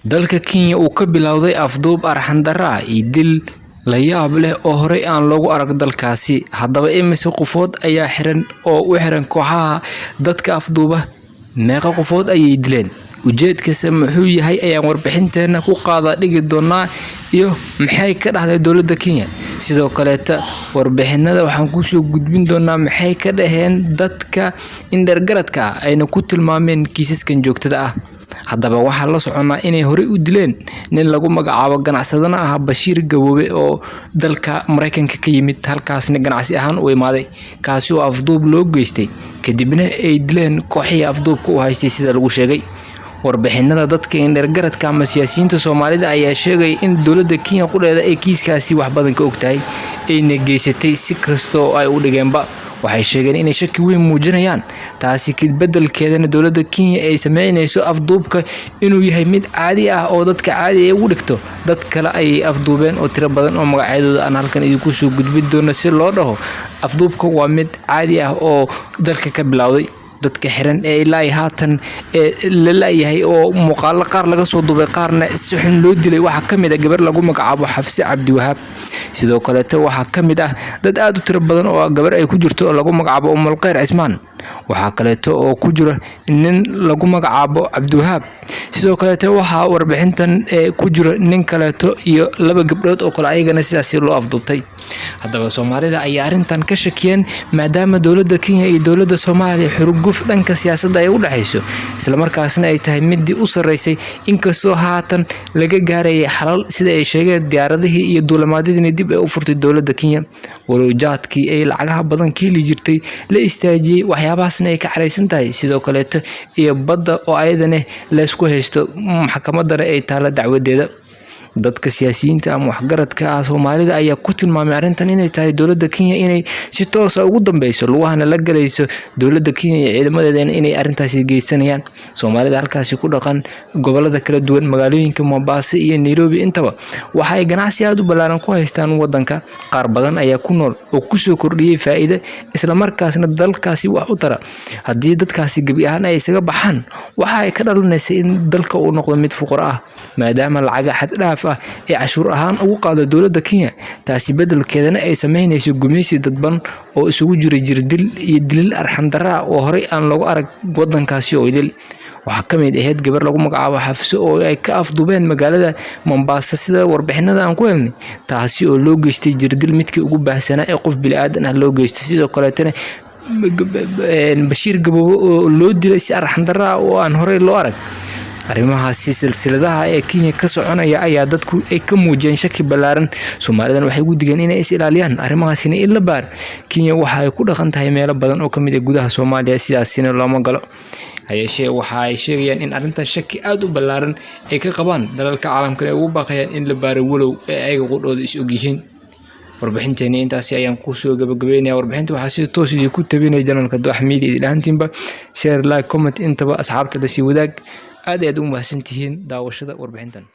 dalka Kenya uu ka bilowday afduub arxan darra iyo dil la yaab leh oo horey aan loogu arag dalkaasi. Haddaba imise qofood ayaa xiran oo u xiran kooxaha dadka afduuba? Meeqa qofood ayay dileen? Ujeedkiisa muxuu yahay ayaan warbixinteena ku qaada dhigi doonaa iyo maxay ka dhacday dowladda Kenya. Sidoo kale warbixinada waxaan ku soo gudbin doonaa maxay ka dhaheen dadka indhergaradka ah ayna ku tilmaameen kiisaskan joogtada ah. Haddaba waxaa la soconaa inay horey u dileen nin lagu magacaabo ganacsadana ah Bashiir Gaboobe oo dalka Mareykanka ka yimid, halkaasna ganacsi ahaan u imaaday, kaasi oo afduub loo geystay kadibna ay dileen kooxihii afduubka u haystay sida lagu sheegay. Warbixinada dadka indhergaradka ama siyaasiyiinta Soomaalida ayaa sheegay in dowladda Kenya qudheeda ay kiiskaasi wax badan ka ogtahay ayna geysatay si kastoo ay u dhigeenba. Waxay sheegeen inay shaki weyn muujinayaan taasi beddelkeedana dowladda Kenya ay sameynayso afduubka inuu yahay mid caadi ah oo dadka caadi ay ugu dhigto. Dad kale ay afduubeen oo tiro badan oo magacyadooda aan halkan idinku soo gudbin doono si loo dhaho afduubka waa mid caadi ah oo dalka ka bilowday. dadka xiran ee ilaa haatan la laayahay oo muuqaal qaar laga soo duubay qaarna si xun loo dilay waxa kamid ah gabar lagu magacaabo Xafsi Cabdi Wahaab. sidoo kale waxa kamid ah dad aad u tiro badan oo gabar ay ku jirto oo lagu magacaabo Umul Khayr Cismaan. waxa kale oo ku jira nin lagu magacaabo Cabdi Wahaab. sidoo kale waxa warbixintan ku jira nin kale iyo laba gabdhood oo kale ayagana sidaas loo afduubtay. haddaba Soomaalida ayaa arintan ka shakiyeen maadaama dowladda Kenya iyo dowladda Soomaaliya xurguf dhanka siyaasadda ay u dhaxayso isla markaasna ay tahay mid u sareysay inkastoo haatan laga gaaray xalal sida ay sheegeen diyaaradihii iyo duulimaadyadii dib ay u furtay dowladda Kenya. walowjaadkii ay lacagaha badan kiili jirtay la istaajiyay waxyaabahaasna ay ka xareysan tahay. sidoo kale iyo badda oo ayadana la isku haysto maxkamadda ay taala dacwadeeda. dadka siyaasiyiinta ama waxgaradka ah Soomaalida ayaa ku tilmaamay arintan inay tahay dowladda Kenya inay si toos ah ugu dambayso lugaana la galayso dowladda Kenya iyo ciidamadeeda inay arintaasi geysanayaan. Soomaalida halkaasi ku dhaqan gobolada kala duwan magaalooyinka Mombasa iyo Nairobi intaba waxa ay ganacsi aad u ballaaran ku haystaan wadanka. qaar badan ayaa ku nool oo ku soo kordhiyay faa'iido isla markaasna dalkaasi wax u tara. haddii dadkaasi gabi ahaan ay isaga baxaan waxa ay ka dhalanaysaa in dalka uu noqdo mid fuqar ah maadaama lacag xad dhaaf ee cashuur ahaan ugu qaado dowladda Kenya. taasi beddelkeedana ay sameynayso gumeysi dadban oo isugu jira jirdil iyo dilil arxan darra oo horey aan loogu arag wadankaasi oo idil. waxa kamid ahayd gabar lagu magacaabo Xafsi oo ay ka afduubeen magaalada Mombasa sida warbixinada aan ku helnay, taasi oo loo geystay jirdil midkii ugu baahsanaa ee qof bini'aadan ah loo geystay. sidoo kale Bashiir Gaboobe oo loo dilay si arxan darra oo aan horey loo arag. arrimahaasi silsiladaha ee Kenya ka soconaya ayaa dadku ay ka muujiyeen shaki ballaaran. Soomaalidan waxay ugu digeen inay is ilaaliyaan arrimahaasina in la baar. Kenya waxa ay ku dhaqan tahay meelo badan oo kamid ah gudaha Soomaaliya sidaasina looma galo. hayeeshee waxa ay sheegayaan in arintan shaki aad u ballaaran ay ka qabaan dalalka caalamka ee ugu baaqayaan in la baaro walow ay ayaga qudhooda is og yihiin. warbixinteena intaasi ayaan ku soo gabagabeynayaa. warbixinta waxaa si toos ah ku tabinay janalka Doox Media ilaantiinba share like comment intaba asxaabta la sii wadaag. aad u mahadsantihiin daawashada warbixintan.